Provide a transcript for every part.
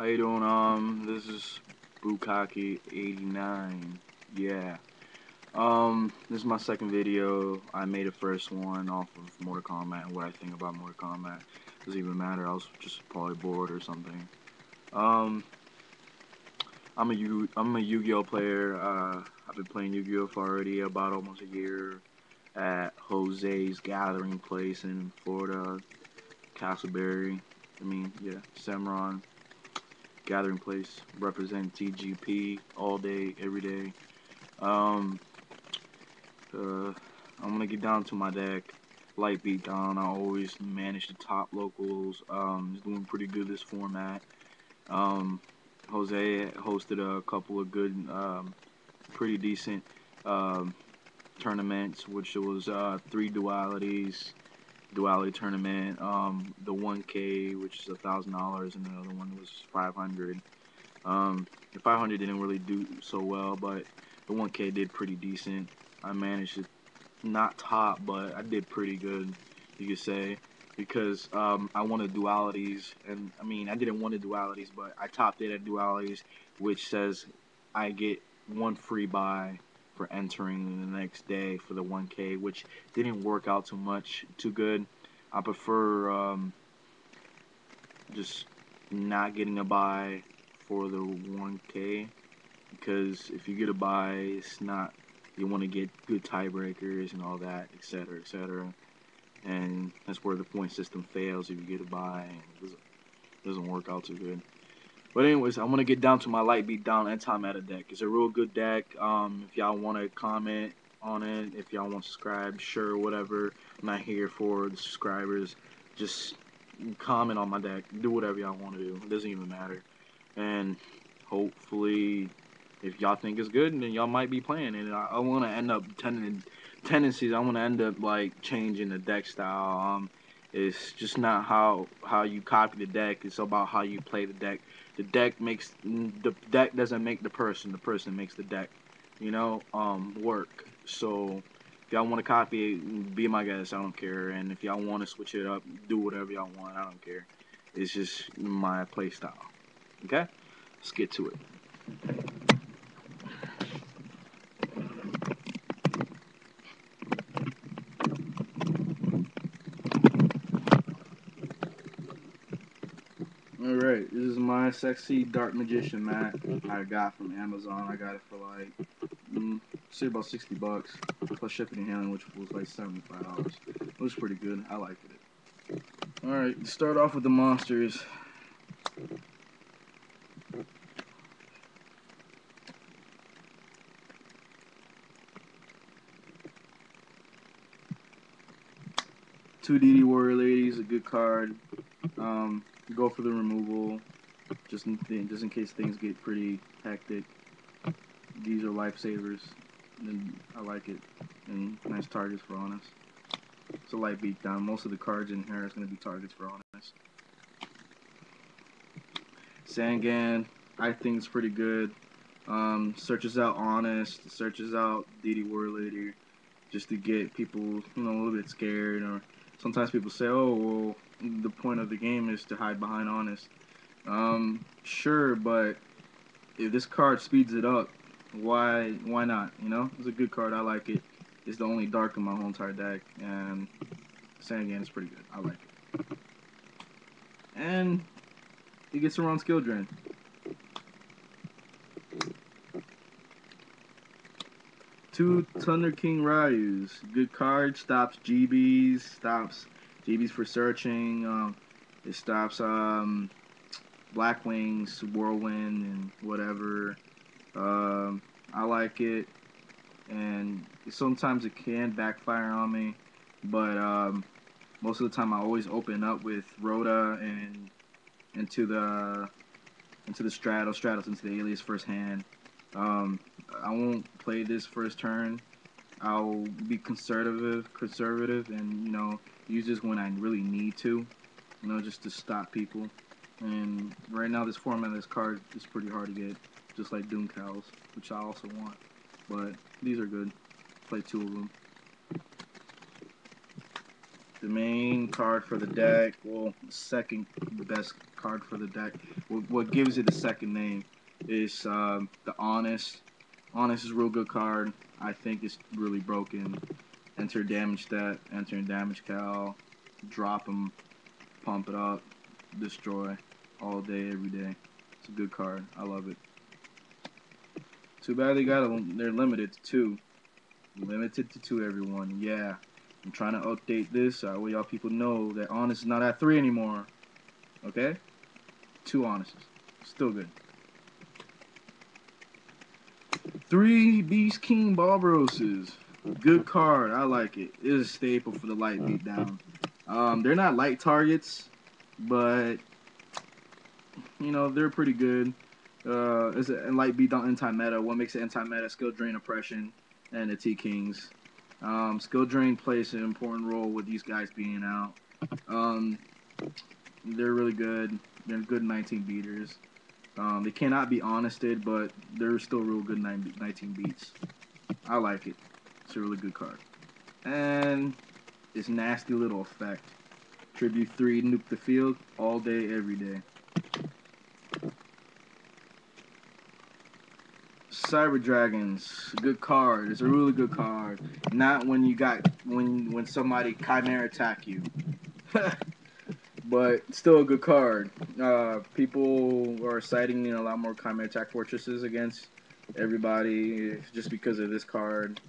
How you doing? This is Bukaki89. Yeah. This is my second video. I made a first one off of Mortal Kombat and what I think about Mortal Kombat. Doesn't even matter. I was just probably bored or something. Um, I'm a Yu-Gi-Oh player. I've been playing Yu-Gi-Oh for already about almost a year at Jose's Gathering Place in Florida, Castleberry. Samron. Gathering Place, represent TGP all day, every day. Um, I'm gonna get down to my deck. Lightbeet down. I always manage the top locals. He's doing pretty good this format. Um, Jose hosted a couple of good, pretty decent tournaments, which was 3 dualities, duality tournament. The 1K, which is $1,000, and the other one was 500. The 500 didn't really do so well, but the 1K did pretty decent. I managed to not top, but I did pretty good, you could say, because I wanted dualities, and I didn't want the dualities, but I topped it at dualities, which says I get one free buy for entering the next day for the 1K, which didn't work out too good. I prefer just not getting a buy for the 1K, because if you get a buy, it's not, you want to get good tiebreakers and all that, etc., etc. And that's where the point system fails if you get a buy, and it doesn't work out too good. But anyways, I'm gonna get down to my Lightbeet down entimedda deck. It's a real good deck. If y'all want to comment on it, if y'all want to subscribe, sure, whatever. I'm not here for the subscribers. Just comment on my deck. Do whatever y'all want to do. It doesn't even matter. And hopefully, if y'all think it's good, then y'all might be playing it. I want to end up tendencies. I want to end up like changing the deck style. It's just not how you copy the deck. It's about how you play the deck. The deck doesn't make the person. The person makes the deck. Work. So if y'all want to copy it, be my guest. I don't care. And if y'all want to switch it up, do whatever y'all want. I don't care. It's just my play style. Okay, let's get to it. Alright, this is my sexy dark magician mat I got from Amazon. I got it for like, say about $60 plus shipping and handling, which was like $75. It was pretty good. I liked it. Alright, start off with the monsters. Two DD Warrior Ladies, a good card. Go for the removal, just in case things get pretty hectic. These are lifesavers, and I like it, and nice targets for Honest. It's a Lightbeet down. Most of the cards in here is going to be targets for Honest. Sangan, I think it's pretty good. Searches out Honest, searches out DD Warrior Lady, just to get people, a little bit scared. Or sometimes people say, oh, well, the point of the game is to hide behind Honest. Sure, but if this card speeds it up, why not? It's a good card. I like it. It's the only dark in my whole entire deck, and Sangan is pretty good. I like it. And he gets around skill drain. Two Thunder King Ryus. Good card. Stops GBs. Stops GBs for searching. It stops Black Wings, Whirlwind, and whatever. I like it. And sometimes it can backfire on me. But most of the time I always open up with Rhoda and into the Stratos into the Alias first hand. I won't play this first turn. I'll be conservative, and use this when I really need to, just to stop people. And right now, this format of this card is pretty hard to get, just like Doom Cows, which I also want. But these are good. Play two of them. The main card for the deck, well, second best card for the deck. What gives it a second name is the Honest. Honest is a real good card. I think it's really broken. Enter damage stat, enter damage cal, drop them, pump it up, destroy, all day, every day. It's a good card. I love it. Too bad they're limited to 2. Limited to 2, everyone. Yeah. I'm trying to update this so way y'all people know that Honest is not at 3 anymore. Okay? 2 Honests. Still good. 3 Beast King Barbarosses. Good card. I like it. It is a staple for the light beat down. They're not light targets, but you know they're pretty good. It's a light beat on anti-meta. What makes it anti-meta? Skill drain, oppression, and the T Kings. Skill drain plays an important role with these guys being out. They're really good. They're good 19 beaters. They cannot be honested, but they're still real good 19 beats. I like it. It's a really good card. And this nasty little effect. Tribute 3, nuke the field all day, every day. Cyber Dragons, good card. It's a really good card. Not when you got when somebody chimera attack you. But still a good card. People are citing a lot more Chimera Attack Fortresses against everybody just because of this card.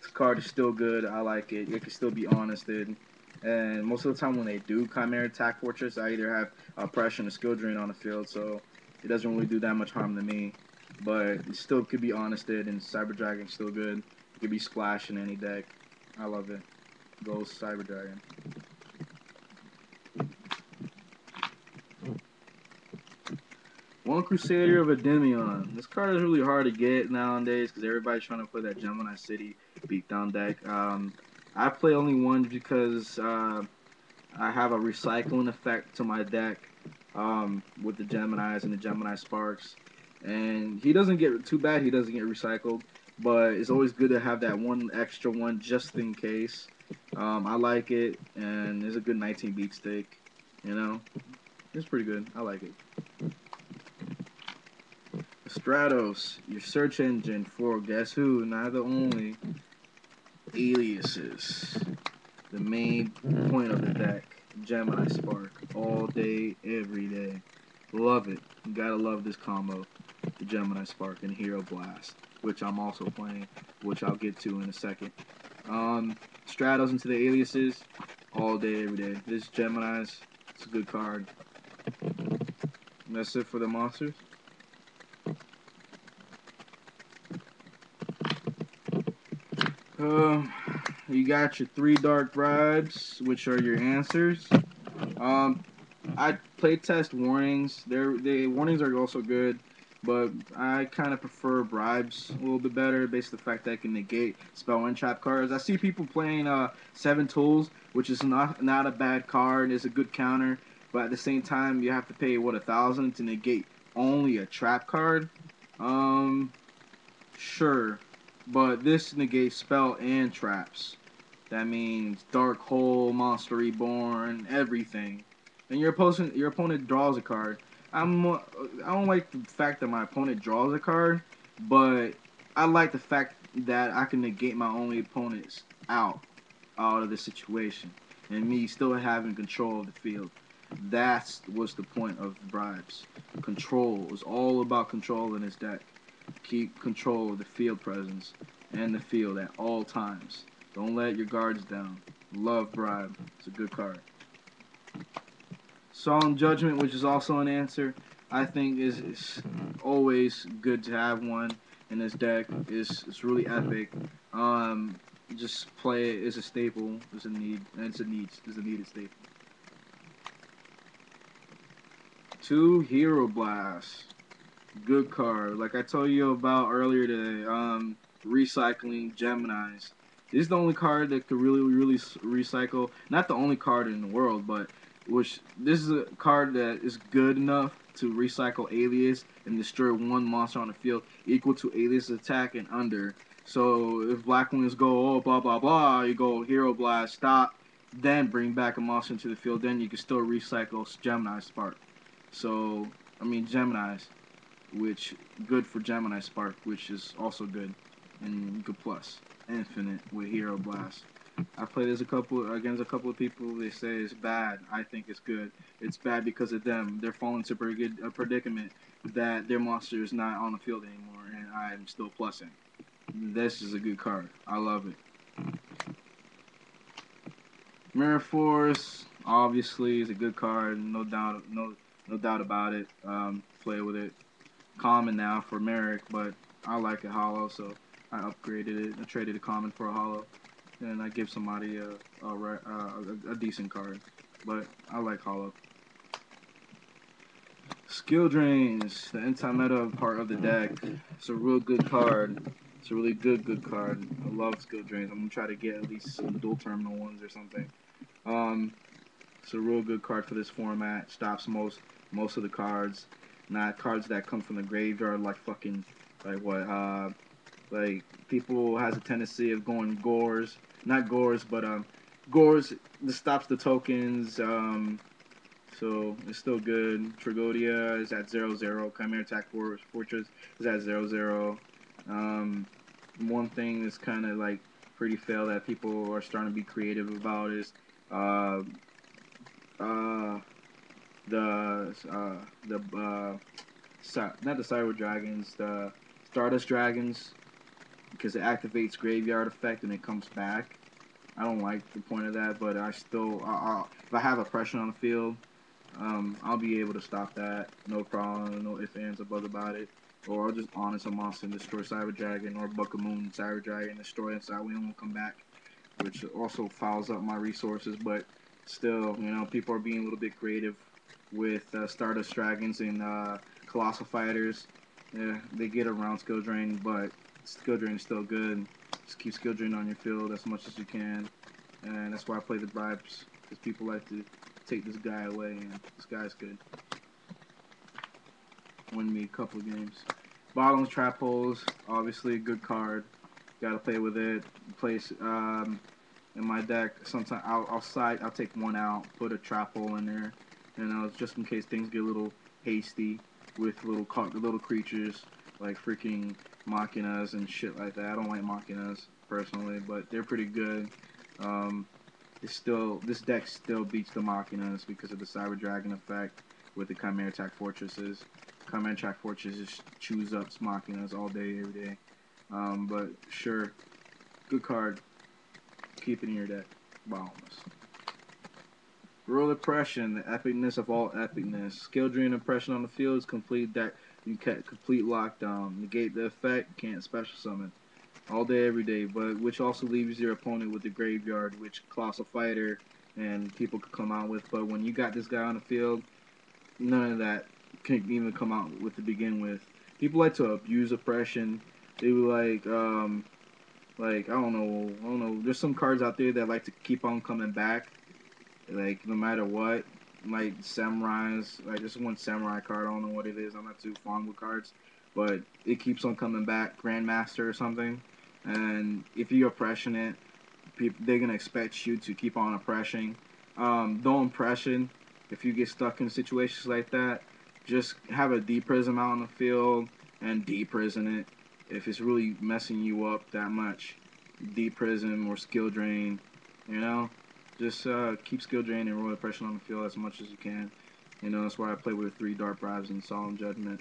This card is still good. I like it. It can still be honested. And most of the time when they do Chimera Attack Fortress, I either have Oppression or Skill Drain on the field, so it doesn't really do that much harm to me. But it still could be honested, and Cyber Dragon's still good. It could be Splash in any deck. I love it. Go Cyber Dragon. One Crusader of Endymion. This card is really hard to get nowadays because everybody's trying to play that Gemini City beatdown deck. I play only one because I have a recycling effect to my deck with the Geminis and the Gemini Sparks. And he doesn't get too bad. He doesn't get recycled, but it's always good to have that one extra one just in case. I like it, and it's a good 19 beat stake. You know, it's pretty good. I like it. Stratos, your search engine for guess who? Not the only aliases. The main point of the deck. Gemini Spark. All day, every day. Love it. You gotta love this combo. The Gemini Spark and Hero Blast. Which I'm also playing. Which I'll get to in a second. Stratos into the aliases. All day, every day. This Gemini's. It's a good card. And that's it for the monsters. You got your 3 dark bribes, which are your answers. I play test warnings. The warnings are also good, but I kind of prefer bribes a little bit better, based on the fact that I can negate spell and trap cards. I see people playing 7 tools, which is not a bad card. It's a good counter, but at the same time, you have to pay 1,000 to negate only a trap card. Sure. But this negates spell and traps. That means Dark Hole, Monster Reborn, everything. And your opponent draws a card. I don't like the fact that my opponent draws a card, but I like the fact that I can negate my only opponents out of the situation, and me still having control of the field. That's what's the point of bribes. Control is all about control in this deck. Keep control of the field presence and the field at all times. Don't let your guards down. Love Bribe. It's a good card. Solemn Judgment, which is also an answer, I think is always good to have one in this deck. It's really epic. Just play it. It's a staple. It's a need. And it's a needed staple. 2 Hero Blast. Good card. Like I told you about earlier today, recycling Geminis. This is the only card that could really recycle. Not the only card in the world, but this is a card that is good enough to recycle Alias and destroy one monster on the field equal to Alias attack and under. So if Black Wings go, oh, blah, blah, blah, you go Hero Blast, stop, then bring back a monster into the field, then you can still recycle Gemini Spark. So, I mean, Gemini's, which good for Gemini Spark, which is also good. And you could plus infinite with Hero Blast. I played as against a couple of people. They say it's bad. I think it's good. It's bad because of them. They're falling into a predicament that their monster is not on the field anymore, and I'm still plussing. This is a good card. I love it. Mirror Force obviously is a good card. No doubt about it. Play with it. Common now for Merrick, but I like it hollow, so I upgraded it. I traded a common for a hollow, and I give somebody a decent card. But I like hollow. Skill Drains, the anti-meta part of the deck. It's a real good card. It's a really good card. I love Skill Drains. I'm gonna try to get at least some dual terminal ones or something. It's a real good card for this format. Stops most of the cards. Not cards that come from the graveyard like fucking like what like people has a tendency of going gores. Not gores, but gores that stops the tokens. So it's still good. Tragodia is at 0/0. Chimera Attack Fortress is at 0/0. One thing that's kind of like pretty fail that people are starting to be creative about is uh, uh, the not the Cyber Dragons, the Stardust Dragons, because it activates Graveyard Effect and it comes back. I don't like the point of that, but I still, if I have oppression on the field, I'll be able to stop that, no problem, no ifs, ands, or buts about it. Or I'll just honest a monster and destroy Cyber Dragon, or Book of Moon, Cyber Dragon, destroy it, so we won't come back, which also fouls up my resources, but still, you know, people are being a little bit creative with Stardust Dragons and Colossal Fighters. Yeah, they get around Skill Drain, but Skill Drain is still good. Just keep Skill Drain on your field as much as you can, and that's why I play the Bribes, because people like to take this guy away, and this guy's good. Win me a couple of games. Bottomless Trap Holes, obviously a good card. Gotta play with it. Place in my deck. Sometimes I'll take one out, put a trap hole in there, and just in case things get a little hasty with little creatures like freaking Machinas and shit like that. I don't like Machinas personally, but they're pretty good. This deck still beats the Machinas because of the Cyber Dragon effect with the Chimera Attack Fortresses. Chimera Attack Fortresses chews up Machinas all day, every day. But sure, good card. Keep it in your deck. Bottomless. Royal Oppression, the epicness of all epicness. Skill Drain Oppression on the field is complete deck. You get complete lockdown. Negate the effect, can't special summon. All day, every day, but which also leaves your opponent with the graveyard, which Colossal Fighter and people could come out with. But when you got this guy on the field, none of that can even come out with to begin with. People like to abuse oppression. They were like I don't know. There's some cards out there that like to keep on coming back, like no matter what. Like samurais, like this one samurai card. I don't know what it is. I'm not too fond with cards, but it keeps on coming back. Grandmaster or something, and if you're oppressing it, they're gonna expect you to keep on oppressing. Don't oppression. If you get stuck in situations like that, just have a D-Prism out on the field and D-Prison it. If it's really messing you up that much, D-Prism or Skill Drain, you know, just keep Skill Drain and Royal Oppression on the field as much as you can. You know, that's why I play with 3 Dark Bribes and Solemn Judgment.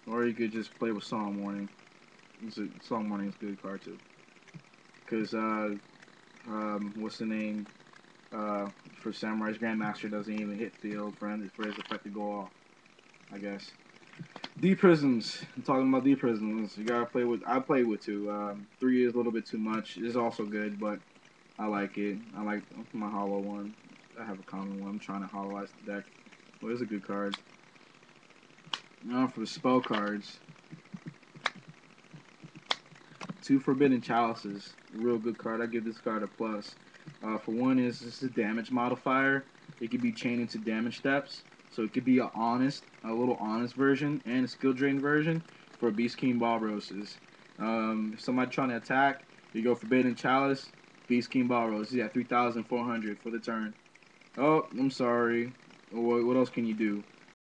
Or you could just play with Solemn Warning. Solemn Warning is a good card too. Because, what's the name? For Samurai's Grandmaster doesn't even hit field for his effect to go off, I guess. D-Prisms. I'm talking about D-Prisms. You gotta play with. I play with 2. 3 is a little bit too much. It's also good, but I like it. I like my hollow one. I have a common one. I'm trying to hollowize the deck. Well, it's a good card. Now for the spell cards. 2 Forbidden Chalices. Real good card. I give this card a plus. For one is this is a damage modifier. It can be chained into damage steps. So it could be a little honest version and a skill drain version for Beast King Barbarosses. If somebody trying to attack, you go Forbidden Chalice. Beast King Balros. He's at 3,400 for the turn. Oh, I'm sorry. What else can you do?